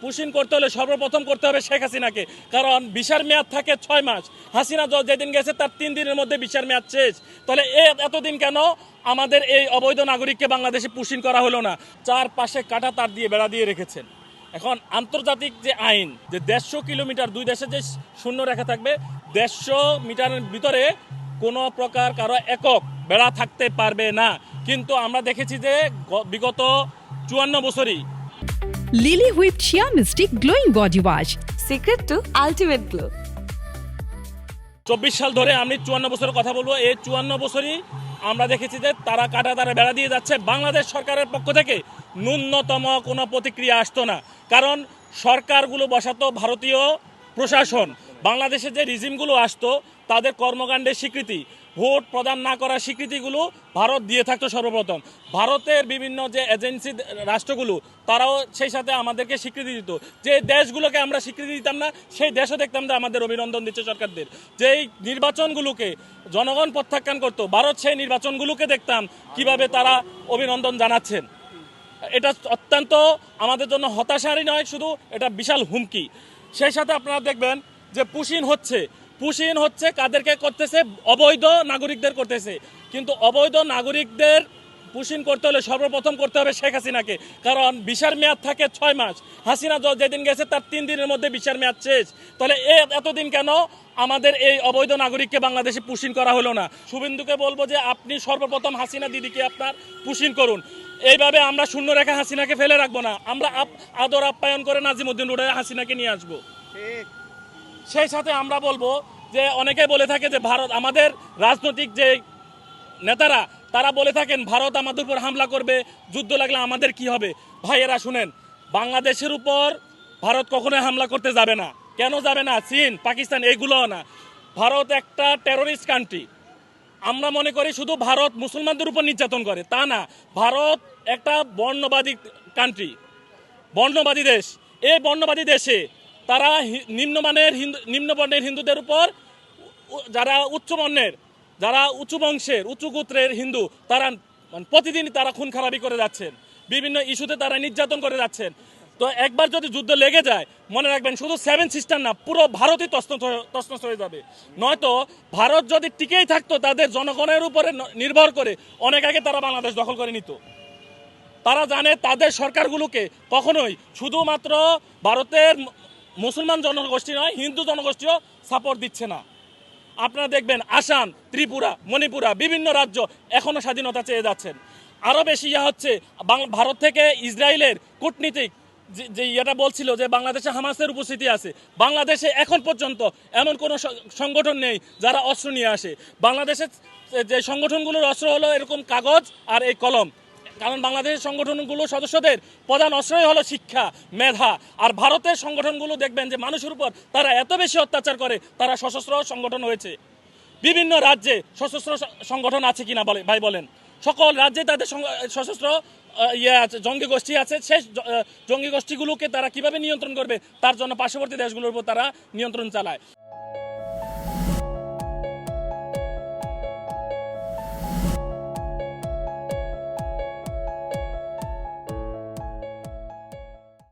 Push in করতে হলে সর্বপ্রথম করতে হবে শেখ হাসিনাকে, কারণ ভিসার মেয়াদ থাকে 6 মাস। হাসিনা যেদিন গেছে তার 3 দিনের মধ্যে ভিসার মেয়াদ শেষ। তাহলে এতদিন কেন আমাদের এই অবৈধ নাগরিককে বাংলাদেশে পুশিন করা হলো না? চারপাশে কাটা তার দিয়ে বেড়া দিয়ে রেখেছেন। এখন আন্তর্জাতিক যে আইন, যে 150 কিলোমিটার দুই দেশে যে শূন্য রেখা থাকবে, 150 মিটারের ভিতরে কোনো প্রকার কারো একক বেড়া থাকতে পারবে না। কিন্তু আমরা দেখেছি যে বিগত 54 বছরই Lily whipped shea mystic glowing body wash, secret to ultimate glow. 24 সাল ধরে আমি 54 বছরের কথা বলবো। এই 54 বছরই আমরা দেখেছি যে তারা কাটা তারা বেড়া দিয়ে যাচ্ছে। বাংলাদেশ সরকারের পক্ষ থেকে ন্যূনতম কোনো প্রতিক্রিয়া আসতো না, কারণ সরকারগুলো বসাতো ভারতীয় প্রশাসন। বাংলাদেশে যে রিজিমগুলো আসতো তাদের কর্মকাণ্ডের স্বীকৃতি, ভোট প্রদান না করার স্বীকৃতিগুলো ভারত দিয়ে থাকতো সর্বপ্রথম। ভারতের বিভিন্ন যে এজেন্সি রাষ্ট্রগুলো তারাও সেই সাথে আমাদেরকে স্বীকৃতি দিত। যে দেশগুলোকে আমরা স্বীকৃতি দিতাম না সেই দেশও দেখতাম যে আমাদের অভিনন্দন দিচ্ছে সরকারদের। যেই নির্বাচনগুলোকে জনগণ প্রত্যাখ্যান করতো, ভারত সেই নির্বাচনগুলোকে দেখতাম কিভাবে তারা অভিনন্দন জানাচ্ছেন। এটা অত্যন্ত আমাদের জন্য হতাশারই নয়, শুধু এটা বিশাল হুমকি। সেই সাথে আপনারা দেখবেন যে পুশিন হচ্ছে কাদেরকে করতেছে? অবৈধ নাগরিকদের করতেছে। কিন্তু অবৈধ নাগরিকদের পুশিন করতে হলে সর্বপ্রথম করতে হবে শেখ হাসিনাকে, কারণ ভিসার মেয়াদ থাকে 6 মাস। হাসিনা যেদিন গেছে তার 3 দিনের মধ্যে ভিসার মেয়াদ শেষ। তাহলে এতদিন কেন আমাদের এই অবৈধ নাগরিককে বাংলাদেশে পুশিন করা হলো না? শুভেন্দুকে বলবো যে আপনি সর্বপ্রথম হাসিনা দিদিকে আপনার পুশিন করুন। এইভাবে আমরা শূন্য রেখা হাসিনাকে ফেলে রাখবো না। আমরা আদর আপ্যায়ন করে নাজিমুদ্দিন রোডে হাসিনাকে নিয়ে আসবো। সেই সাথে আমরা বলবো যে অনেকে বলে থাকে যে ভারত, আমাদের রাজনৈতিক যে নেতারা তারা বলে থাকেন ভারত আমাদের উপর হামলা করবে, যুদ্ধ লাগলে আমাদের কি হবে? ভাইয়েরা শুনেন, বাংলাদেশের উপর ভারত কখনোই হামলা করতে যাবে না। কেন যাবে না? চীন, পাকিস্তান এগুলো না। ভারত একটা টেরোরিস্ট কান্ট্রি। আমরা মনে করি শুধু ভারত মুসলমানদের উপর নির্যাতন করে, তা না। ভারত একটা বর্ণবাদী কান্ট্রি, বর্ণবাদী দেশ। এই বর্ণবাদী দেশে তারা নিম্নবর্ণের হিন্দুদের উপর, যারা উচ্চবর্ণের, যারা উঁচু বংশের উঁচু গোত্রের হিন্দু, তারা প্রতিদিনই তারা খুন খারাপি করে যাচ্ছেন, বিভিন্ন ইস্যুতে তারা নির্যাতন করে যাচ্ছেন। তো একবার যদি যুদ্ধ লেগে যায়, মনে রাখবেন শুধু 7 সিস্টার না, পুরো ভারতই তছনছ হয়ে যাবে। নয়তো ভারত যদি টিকেই থাকতো তাদের জনগণের উপরে নির্ভর করে, অনেক আগে তারা বাংলাদেশ দখল করে নিত। তারা জানে তাদের সরকারগুলোকে কখনোই শুধুমাত্র ভারতের মুসলমান জনগোষ্ঠী নয়, হিন্দু জনগোষ্ঠীও সাপোর্ট দিচ্ছে না। আপনারা দেখবেন আসাম, ত্রিপুরা, মণিপুরা বিভিন্ন রাজ্য এখনো স্বাধীনতা চেয়ে যাচ্ছেন। আরও বেশি হচ্ছে ভারত থেকে ইসরায়েলের কূটনীতিক যে এটা বলছিল যে বাংলাদেশে হামাসের উপস্থিতি আছে। বাংলাদেশে এখন পর্যন্ত এমন কোনো সংগঠন নেই যারা অস্ত্র নিয়ে আসে। বাংলাদেশের যে সংগঠনগুলোর অস্ত্র হলো এরকম কাগজ আর এই কলম, কারণ বাংলাদেশের সংগঠনগুলো সদস্যদের প্রধান অস্ত্রই হলো শিক্ষা, মেধা। আর ভারতের সংগঠনগুলো দেখবেন যে মানুষের উপর তারা এত বেশি অত্যাচার করে, তারা সশস্ত্র সংগঠন হয়েছে। বিভিন্ন রাজ্যে সশস্ত্র সংগঠন আছে কিনা ভাই বলেন? সকল রাজ্যে তাদের সশস্ত্র জঙ্গি গোষ্ঠী আছে। সেই জঙ্গি গোষ্ঠীগুলোকে তারা কিভাবে নিয়ন্ত্রণ করবে, তার জন্য পার্শ্ববর্তী দেশগুলোর উপর তারা নিয়ন্ত্রণ চালায়।